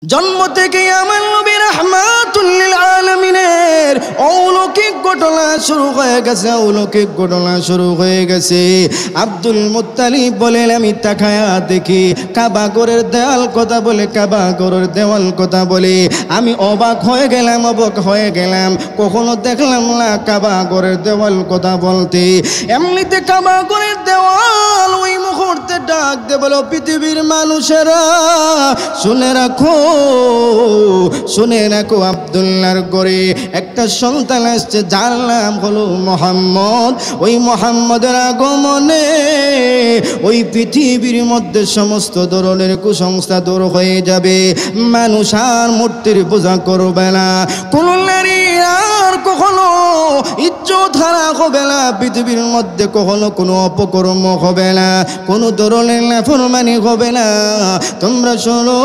জন্ম থেকে আমার নবী রাহমাতুল লিল আলামিনের অলৌকিক ঘটনা শুরু হয়ে গেছে, অলৌকিক ঘটনা শুরু হয়ে গেছে। আব্দুল মুত্তালিব বলেন, আমি তাকায়া দেখি কাবা ঘরের দেওয়াল কথা বলে, কাবা ঘরের দেওয়াল কথা বলে আমি অবাক হয়ে গেলাম, অবাক হয়ে গেলাম। কখনো দেখলাম না কাবা ঘরের দেওয়াল কথা বলতে। এমনিতে কাবা ঘরের দেওয়াল ওই মুহূর্তে ডাক দে বলো, পৃথিবীর মানুষেরা শুনে রাখো, শুনে রাখো, আব্দুল্লাহর ঘরে একটা সন্তান আসছে যার নাম হলো মুহাম্মদ। ওই মুহাম্মদের আগমনে ওই পৃথিবীর মধ্যে সমস্ত ধরনের কুসংস্কার দূর হয়ে যাবে। মানুষ আর মূর্তির পূজা করবে না, কোন নারী আর কখনো ইজ্জত হারা হবে না, পৃথিবীর মধ্যে কখনো কোনো অপকর্ম হবে না, কোনো ধরনের নাফরমানি হবে না। তোমরা শোনো,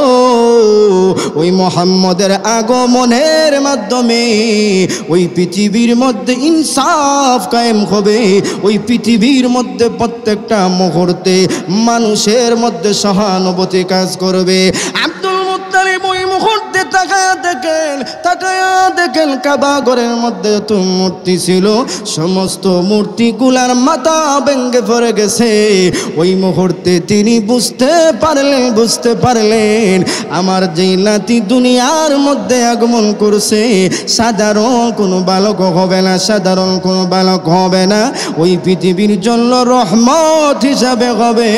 ওই মুহাম্মদের আগমনের মাধ্যমে ওই পৃথিবীর মধ্যে ইনসাফ কায়েম হবে। ওই পৃথিবীর মধ্যে প্রত্যেকটা মুহূর্তে মানুষের মধ্যে সহানুভূতি কাজ করবে। আব্দুল মুত্তালিব ওই মুহূর্তে তাকায়া দেখেন কাবা ঘরের মধ্যে যত মূর্তি ছিল সমস্ত মূর্তিগুলার মাথা ভেঙে পড়ে গেছে। ওই মুহূর্তে তিনি বুঝতে পারলেন আমার যেই নাতি দুনিয়ার মধ্যে আগমন করছে সাধারণ কোনো বালক হবে না, সাধারণ কোনো বালক হবে না, ওই পৃথিবীর জন্য রহমত হিসাবে হবে।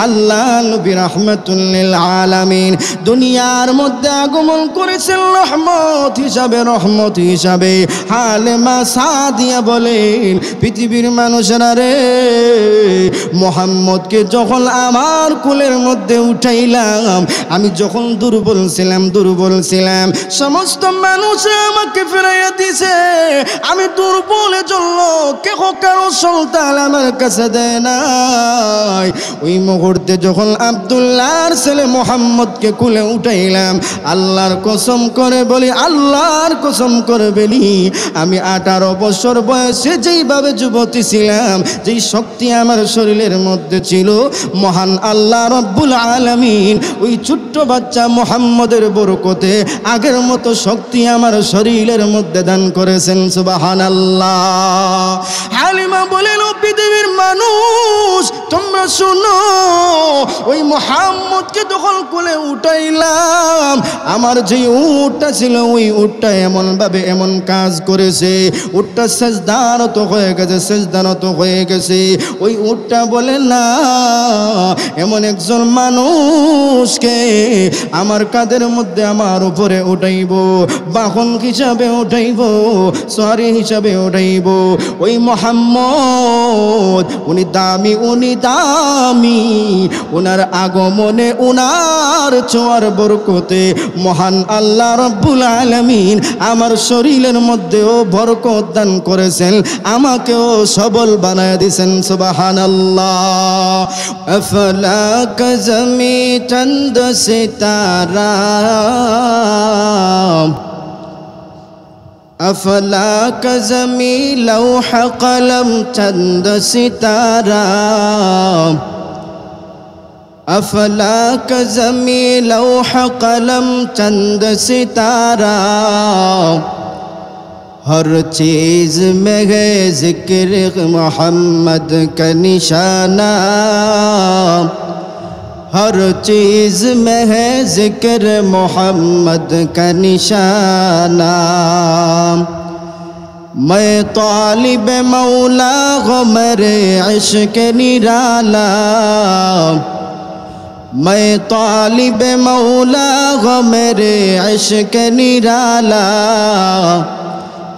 আল্লাহ নবী রাহমাতুল লিল আলামিন দুনিয়ার মধ্যে আগমন করেছেন রহমত হিসাবে, রহমত হিসাবে। হালেমা সাদিয়া বলেন, পৃথিবীর মানুষেরা রে, মুহাম্মদকে যখন আমার কোলের মধ্যে উঠাইলাম, আমি যখন দুর্বল ছিলাম, সমস্ত মানুষ আমাকে ফিরাইয়া দিছে। আমি দুর্বলের জন্য কেহ কারো সন্তান আমার কাছে দেয় নাই। ওই মুহূর্তে যখন আব্দুল্লাহর ছেলে মুহাম্মদকে কোলে উঠাইলাম, আল্লাহর কসম করে বলি, আল্লাহর কসম করে বলি, আমি 18 বছর বয়সে যেইভাবে যুবতী ছিলাম, যেই শক্তি আমার শরীরের মধ্যে ছিল, মহান আল্লাহ রব্বুল আলামিন ওই ছোট্ট বাচ্চা মুহাম্মদের বরকতে আগের মতো শক্তি আমার শরীরের মধ্যে দান করেছেন। সুবহানাল্লাহ। হালিমা বলেন, ও পৃথিবীর মানুষ তোমরা শুনো, ওই মুহাম্মদকে যখন কোলে উঠাইলাম, আমার যে উটটা ছিল ওই উটটা এমনভাবে এমন কাজ করেছে, উটটা সেজদানত হয়ে গেছে। ওই উটটা বলে না, এমন একজন মানুষকে আমার কাঁধের মধ্যে আমার উপরে উঠাইব, বাহন হিসাবে উঠাইব, সওয়ারি হিসাবে উঠাইব। ওই মুহাম্মদ উনি দামি, উনার আগমনে, উনার ছোঁয়ার বরকতে মহান আল্লাহ রব্বুল আলামিন আমার শরীরের মধ্যেও বরকত দান করেছেন, আমাকেও সবল বানায় দিয়েছেন। সুবহানাল্লাহ। আফলাক জমি চন্দ সিতারা, अफलाक ज़मी लौह कलम चंद सितारा, अफलाक ज़मी लौह कलम चंद सितारा, हर चीज़ में है ज़िक्र मोहम्मद का निशाना, हर चीज़ में है ज़िक्र मोहम्मद का निशाना। मैं तालिब मौला हो मेरे इश्क निराला, मैं तालिब मौला हो मेरे इश्क निराला,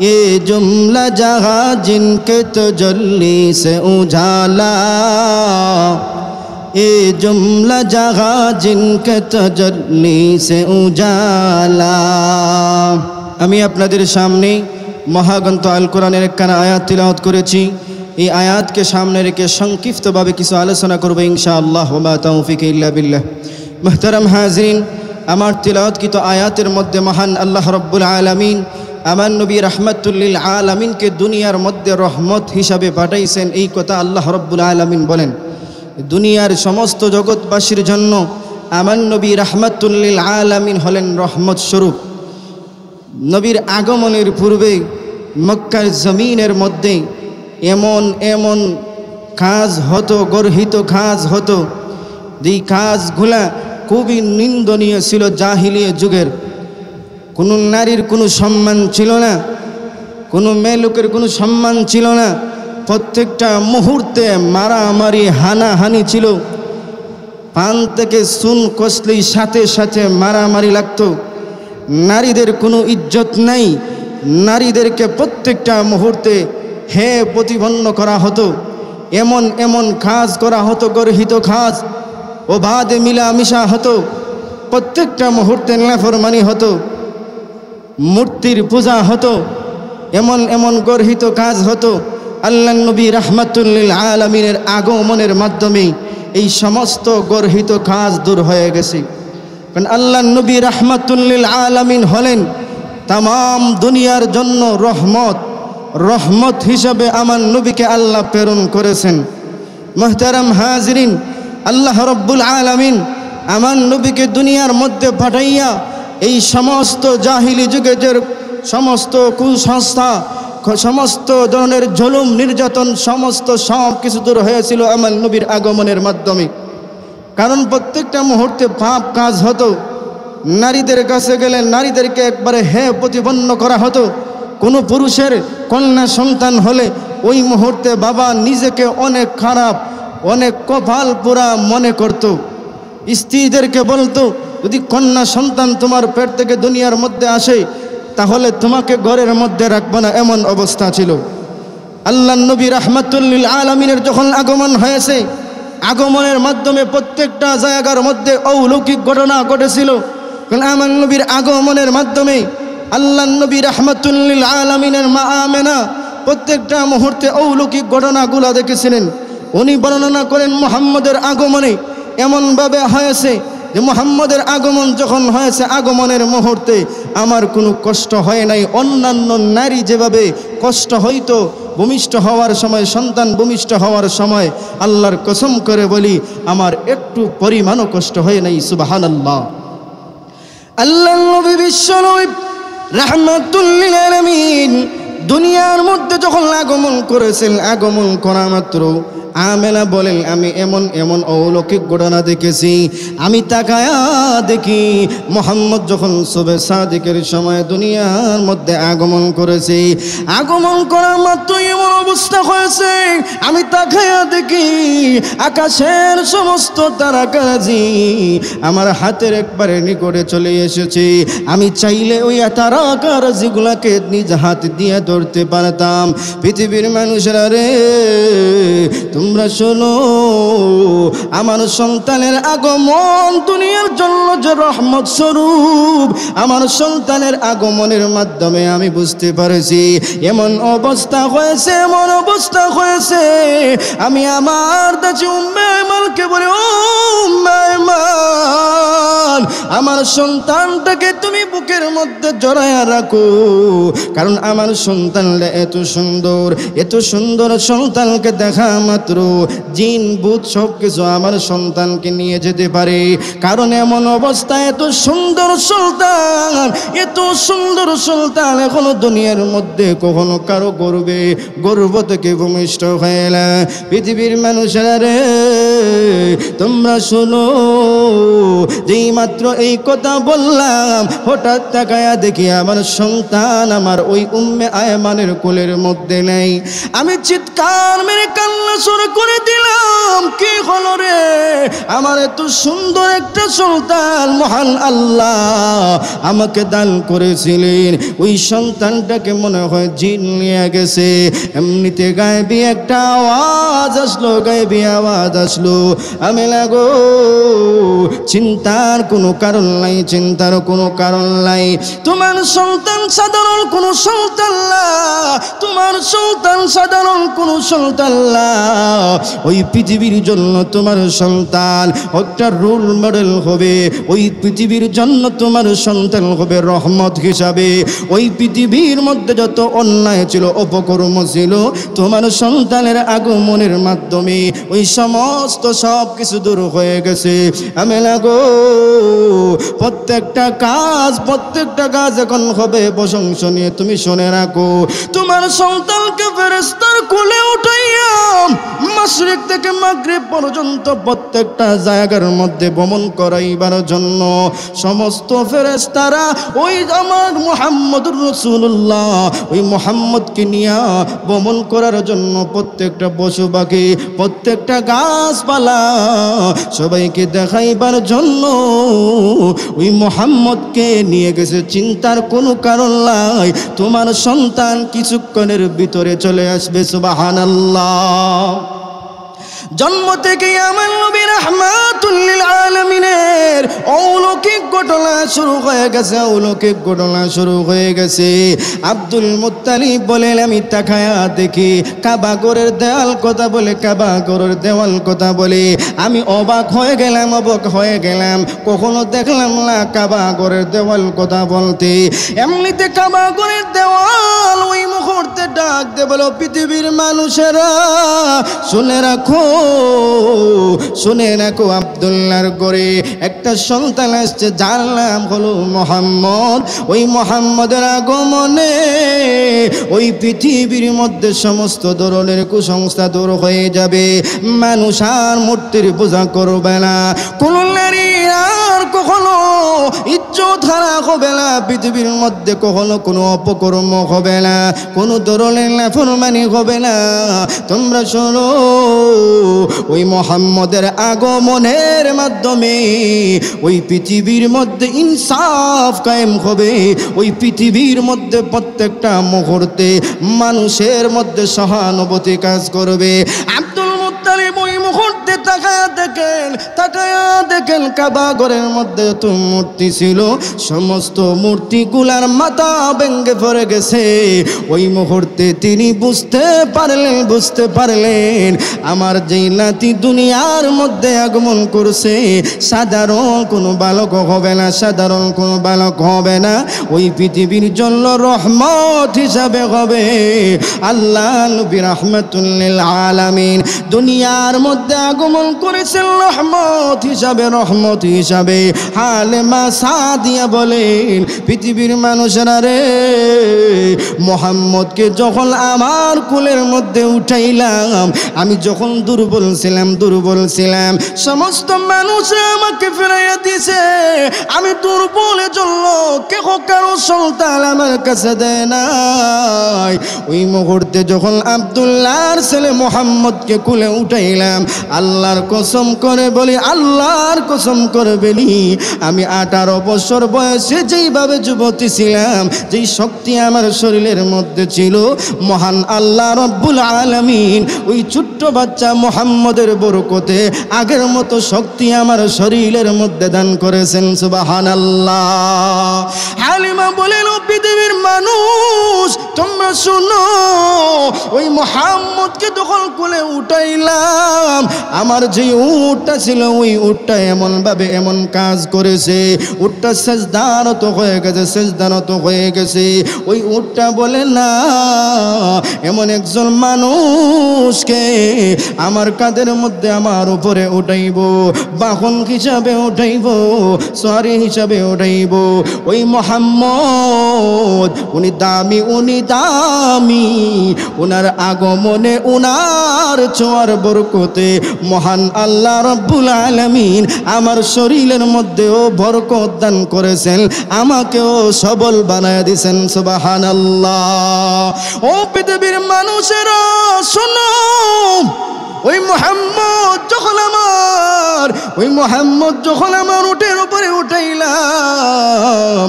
ये जुमला जहाँ जिनके तजल्ली से उजाला, ये जुमला जहाँ जिनके तजल्ली से उजाला। আমি আপনাদের সামনে মহাগ্রন্থ আল কোরআনের একখানা আয়াত তিলাওয়াত করেছি। এই আয়াতকে সামনে রেখে সংক্ষিপ্তভাবে কিছু আলোচনা করব ইনশাআল্লাহ। ওয়া মা তাওফিক ইল্লা বিল্লাহ। মুহতারাম হাজিরিন, আমার তিলাওয়াতকৃত আয়াতের মধ্যে মহান আল্লাহ রব্বুল আলামিন আমার নবী রাহমাতুল লিল আলামিনকে দুনিয়ার মধ্যে রহমত হিসাবে পাঠাইছেন, এই কথা আল্লাহ রব্বুল আলামিন বলেন। দুনিয়ার সমস্ত জগৎবাসীর জন্য আমার নবী রাহমাতুল লিল আলামিন হলেন রহমত স্বরূপ। নবীর আগমনের পূর্বে মক্কার জমিনের মধ্যে এমন এমন কাজ হতো, গর্হিত কাজ হতো, যেই কাজগুলা খুবই নিন্দনীয় ছিল। জাহিলিয়া যুগের কোনো নারীর কোনো সম্মান ছিল না, কোনো মেয়ে লোকের কোনো সম্মান ছিল না। প্রত্যেকটা মুহূর্তে মারামারি হানাহানি ছিল। পান থেকে চুন কষলেই সাথে সাথে মারামারি লাগতো। নারীদের কোনো ইজ্জত নাই। নারীদেরকে প্রত্যেকটা মুহূর্তে প্রতিপন্ন করা হতো। এমন এমন কাজ করা হতো, গর্হিত কাজ, অবাধে মিলামিশা হতো। প্রত্যেকটা মুহূর্তে নাফরমানি হতো, মূর্তির পূজা হতো, এমন এমন গর্হিত কাজ হতো। আল্লাহ নবী রাহমাতুল লিল আলামিনের আগমনের মাধ্যমে এই সমস্ত গর্হিত কাজ দূর হয়ে গেছে। কারণ আল্লাহ নবী রাহমাতুল লিল আলামিন হলেন তামাম দুনিয়ার জন্য রহমত। রহমত হিসাবে আমার নবীকে আল্লাহ প্রেরণ করেছেন। মুহতারাম হাজরিন, আল্লাহ রব্বুল আলামিন আমার নবীকে দুনিয়ার মধ্যে পাঠাইয়া এই সমস্ত জাহিলি যুগের সমস্ত কুসংস্থা, সমস্ত ধরনের জুলুম নির্যাতন সমস্ত সব কিছু দূর হয়েছিল আমার নবীর আগমনের মাধ্যমে। কারণ প্রত্যেকটা মুহূর্তে পাপ কাজ হতো। নারীদের কাছে গেলে নারীদেরকে একবারে প্রতিপন্ন করা হতো। কোনো পুরুষের কন্যা সন্তান হলে ওই মুহূর্তে বাবা নিজেকে অনেক খারাপ, অনেক কপাল পোড়া মনে করত। স্ত্রীদেরকে বলতো, যদি কন্যা সন্তান তোমার পেট থেকে দুনিয়ার মধ্যে আসে তাহলে তোমাকে ঘরের মধ্যে রাখবো না, এমন অবস্থা ছিল। আল্লাহ নবী রাহমাতুল লিল আলামিনের যখন আগমন হয়েছে, আগমনের মাধ্যমে প্রত্যেকটা জায়গার মধ্যে অলৌকিক ঘটনা ঘটেছিল। আমার নবীর আগমনের মাধ্যমে আল্লাহ নবী রাহমাতুল লিল আলামিনের মা আমেনা প্রত্যেকটা মুহূর্তে অলৌকিক ঘটনাগুলো দেখেছিলেন। উনি বর্ণনা করেন মুহাম্মদের আগমনে এমনভাবে হয়েছে যে মুহাম্মদের আগমন যখন হয়েছে, আগমনের মুহূর্তে আমার কোনো কষ্ট হয় নাই। অন্যান্য নারী যেভাবে কষ্ট হইতো ভূমিষ্ঠ হওয়ার সময়, সন্তান ভূমিষ্ঠ হওয়ার সময়, আল্লাহর কসম করে বলি আমার একটু পরিমাণও কষ্ট হয় নাই। সুবহানাল্লাহ। আল্লাহ নবী বিশ্বনবী রাহমাতুল লিল আলামিন দুনিয়ার মধ্যে যখন আগমন করেছেন, আগমন করা মাত্র আমেনা বলেন, আমি এমন এমন অলৌকিক ঘটনা দেখেছি। আমি তাকায়া দেখি মুহাম্মদ যখন সুবহে সাদিকের সময় দুনিয়ার মধ্যে আগমন করেছে, আগমন করার মাত্র এমন অবস্থা হয়েছে, আমি তাকায়া দেখি আকাশের সমস্ত তারকারাজি আমার হাতের একবারে নিকটে চলে এসেছে। আমি চাইলে ওই তারকারাজিগুলোকে নিজ হাত দিয়ে ধরতে পারতাম। পৃথিবীর মানুষরা রে, তোমরা শোনো, আমার সন্তানের আগমন দুনিয়ার জন্য যে রহমত স্বরূপ, আমার সন্তানের আগমনের মাধ্যমে আমি বুঝতে পারছি এমন অবস্থা হয়েছে, এমন অবস্থা হয়েছে। আমি আমার দাসী উম্মে আইমানকে বলি, ও উম্মে আইমান, আমার সন্তানটাকে তুমি বুকের মধ্যে জড়ায়া রাখো, কারণ আমার সন্তানটা এত সুন্দর, এত সুন্দর সন্তানকে দেখা মাত্র জিন ভূত সব কিছু আমার সন্তানকে নিয়ে যেতে পারে। কারণ এমন অবস্থা, এত সুন্দর সন্তান, এত সুন্দর সন্তান এখনো দুনিয়ার মধ্যে কখনো কারো গর্ভ থেকে ভূমিষ্ঠ হয়ে না। পৃথিবীর মানুষেরা রে, তোমরা শোনো, যেই মাত্র এই কথা বললাম, হঠাৎ তাকায়া দেখি আমার সন্তান আমার ওই উম্মে আয়মানের কোলের মধ্যে নেই। আমি চিৎকার মেরে কান্না শুরু করে দিলাম, কি হলো রে? আমার এত সুন্দর একটা সন্তান মহান আল্লাহ আমাকে দান করেছিলেন, ওই সন্তানটাকে মনে হয় জিন নিয়ে গেছে। এমনিতে গায়েবী একটা আওয়াজ আসলো, গায়েবী আওয়াজ আসলো। আমি লাগো, চিন্তার কোনো কারণ নাই, চিন্তার কোনো কারণ নাই। তোমার সন্তান সাধারণ কোনো সন্তান না, তোমার সন্তান সাধারণ কোনো সন্তান না। ওই পৃথিবীর জন্য তোমার সন্তান একটা রোল মডেল হবে, ওই পৃথিবীর জন্য তোমার সন্তান হবে রহমত হিসাবে। ওই পৃথিবীর মধ্যে যত অন্যায় ছিল, অপকর্ম ছিল, তোমার সন্তানের আগমনের মাধ্যমে ওই সমস্ত সমস্ত সব কিছু দূর হয়ে গেছে। আমি লাগো প্রত্যেকটা কাজ এখন হবে প্রশংসনীয়। তুমি শুনে রাখো, তোমার সন্তানকে ফেরেশতার কোলে উঠাইয়া মাশরিক থেকে মাগরিব পর্যন্ত প্রত্যেকটা জায়গার মধ্যে ভ্রমণ করাইবার জন্য সমস্ত ফেরেশতারা ওই আমার মুহাম্মদুর রাসূলুল্লাহ ওই মুহাম্মদকে নিয়ে ভ্রমণ করার জন্য প্রত্যেকটা পশু পাখি, প্রত্যেকটা গাছপালা সবাইকে দেখাইবার জন্য ওই মুহাম্মদকে নিয়ে গেছে। চিন্তার কোনো কারণ নাই, তোমার সন্তান কিছুক্ষণের ভিতরে চলে আসবে। সুবহানাল্লাহ। জন্ম থেকে আমার নবী রাহমাতুল লিল আলামিনের অলৌকিক ঘটনা শুরু হয়ে গেছে, অলৌকিক ঘটনা শুরু হয়ে গেছে। আব্দুল মুত্তালিব বলেন, আমি তাকায়া দেখি কাবা ঘরের দেওয়াল কথা বলে, কাবা ঘরের দেওয়াল কথা বলে আমি অবাক হয়ে গেলাম। কখনো দেখলাম না কাবা ঘরের দেওয়াল কথা বলতে। এমনিতে কাবা ঘরের দেওয়াল ওই মুহূর্তে ডাক দে বলো, পৃথিবীর মানুষেরা শুনে রাখো আব্দুল্লাহর ঘরে একটা সন্তান আসছে, যার নাম হলো মুহাম্মদ। ওই মুহাম্মদের আগমনে ওই পৃথিবীর মধ্যে সমস্ত ধরনের কুসংস্কার দূর হয়ে যাবে। মানুষ আর মূর্তির পূজা করবে না, কোন নারী আর কখনো ইজ্জত হারা হবে না, পৃথিবীর মধ্যে কখনো কোনো অপকর্ম হবে না, কোনো ধরনের নাফরমানি হবে না। তোমরা শোনো, ওই মুহাম্মদের আগমনের মাধ্যমে ওই পৃথিবীর মধ্যে ইনসাফ কায়েম হবে। ওই পৃথিবীর মধ্যে প্রত্যেকটা মুহূর্তে মানুষের মধ্যে সহানুভূতি কাজ করবে। আব্দুল মুত্তালিব ওই মুহূর্তে তাকায়া দেখেন কাবা ঘরের মধ্যে তো মূর্তি ছিল, সমস্ত মূর্তিগুলার মাথা ভেঙে পড়ে গেছে। ওই মুহূর্তে তিনি বুঝতে পারলেন আমার যেই নাতি দুনিয়ার মধ্যে আগমন করছে সাধারণ কোনো বালক হবে না, ওই পৃথিবীর জন্য রহমত হিসাবে হবে। আল্লাহ নবী রাহমাতুল লিল আলামিন দুনিয়ার মধ্যে আগমন করেছেন রহমত হিসাবে। হালেমা সাদিয়া বলেন, পৃথিবীর মানুষেরা রে, মুহাম্মদকে যখন আমার কোলের মধ্যে উঠাইলাম, আমি যখন দুর্বল ছিলাম সমস্ত মানুষ আমাকে ফেরাইয়া দিছে। আমি দুর্বলের জন্য কেহ কারো সন্তান আমার কাছে দেয় নাই। ওই মুহূর্তে যখন আব্দুল্লাহর ছেলে মুহাম্মদকে কোলে উঠাইলাম, আল্লাহর কসম করে বলি, আমি 18 বছর বয়সে যেইভাবে যুবতী ছিলাম, যেই শক্তি আমার শরীরের মধ্যে ছিল, মহান আল্লাহ রব্বুল আলামিন ওই ছোট্ট বাচ্চা মুহাম্মদের বরকতে আগের মতো শক্তি আমার শরীরের মধ্যে দান করেছেন। সুবহানাল্লাহ। হালিমা বলেন, ও পৃথিবীর মানুষ তোমরা শুনো, ওই মুহাম্মদকে যখন কোলে উঠাইলাম, আমার যে উটটা ছিল ওই উটটা এমন কাজ করেছে, উটটা সেজদারত হয়ে গেছে। ওই উটটা বলে না, এমন একজন মানুষকে আমার কাঁধের মধ্যে আমার উপরে উঠাইব, বাহন হিসাবে উঠাইব, সওয়ারি হিসাবে উঠাইব। ওই মুহাম্মদ উনি দামি, উনার আগমনে উনার ছোঁয়ার বরকতে মহান আল্লাহ রব্বুল আলামিন আমার শরীরের মধ্যেও বরকত দান করেছেন, আমাকেও সবল বানায় দিয়েছেন। সুবহানাল্লাহ। ও পৃথিবীর মানুষেরা শোনো, ওই মুহাম্মদ যখন আমার উটের উপরে উঠাইলাম,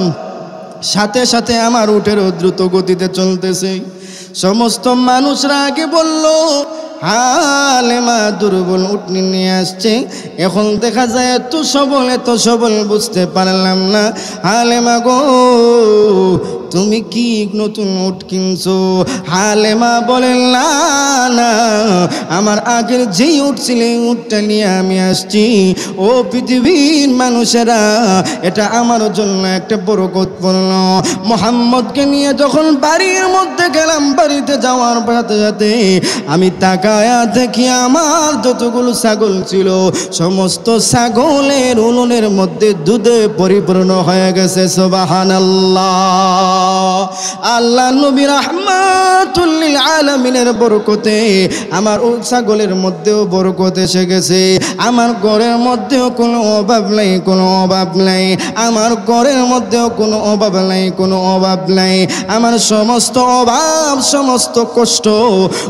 সাথে সাথে আমার উটেরও দ্রুত গতিতে চলতেছে। সমস্ত মানুষরা আগে বলল, হালেমা দুর্বল উটনি নিয়ে আসছে। এখন দেখা যায় এত সবল বুঝতে পারলাম না। হালেমা গো, তুমি কি নতুন উট কিনছো? হালেমা বলেন না না, আমার আগের যেই উট ছিল উটটা নিয়ে আমি আসছি। ও পৃথিবীর মানুষেরা, এটা আমার জন্য একটা বরকতপূর্ণ। মুহাম্মদকে নিয়ে যখন বাড়ির মধ্যে গেলাম, বাড়িতে যাওয়ার সাথে সাথে আমি তাকায়া দেখি আমার যতগুলো ছাগল ছিল সমস্ত ছাগলের উলনের মধ্যে দুধে পরিপূর্ণ হয়ে গেছে। সুবহানাল্লাহ। আল্লাহ নবী রাহমাতুল লিল আলামিনের বরকতে আমার ছাগলের মধ্যেও বরকত এসে গেছে। আমার ঘরের মধ্যেও কোনো অভাব নাই, কোনো অভাব নাই। আমার ঘরের মধ্যেও কোনো অভাব নাই, কোনো অভাব নাই। আমার সমস্ত অভাব, সমস্ত কষ্ট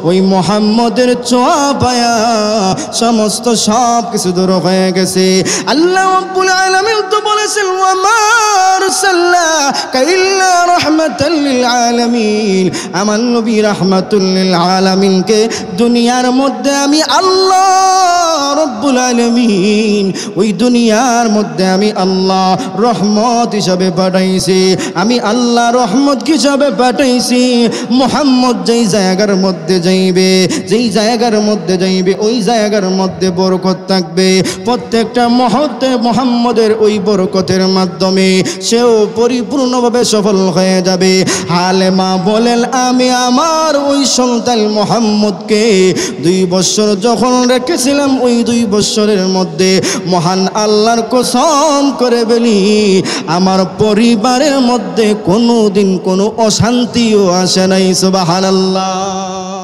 ওই মুহাম্মদের ছোঁয়া পায়া সমস্ত সব কিছু দূর হয়ে গেছে। আল্লাহ রাব্বুল আলামিন তো বলেছেন, ওয়া মা আরসালনাকা ইল্লা রাহমাতাল লিল আলামিন। আমার নবী রাহমাতুল লিল আলামিনকে দুনিয়ার মধ্যে আমি আল্লাহ রাব্বুল আলামিন, ওই দুনিয়ার মধ্যে আমি আল্লাহ রহমত হিসাবে পাঠাইছি। আমি আল্লাহ রহমত হিসাবে পাঠাইছি। মুহাম্মদ যেই জায়গার মধ্যে যাইবে, যেই জায়গার মধ্যে যাইবে ওই জায়গার মধ্যে বরকত থাকবে। প্রত্যেকটা মুহূর্তে মুহাম্মদের ওই বরকতের মাধ্যমে সেও পরিপূর্ণভাবে সফল হয়ে যাবে। হালেমা বলেন, আমি আমার ওই সন্তান মুহাম্মদকে 2 বছর যখন রেখেছিলাম, ওই 2 বছরের মধ্যে মহান আল্লাহর কসম করে বলি, আমার পরিবারের মধ্যে কোনো দিন কোনো অশান্তিও আসে নাই। সুবহানাল্লাহ।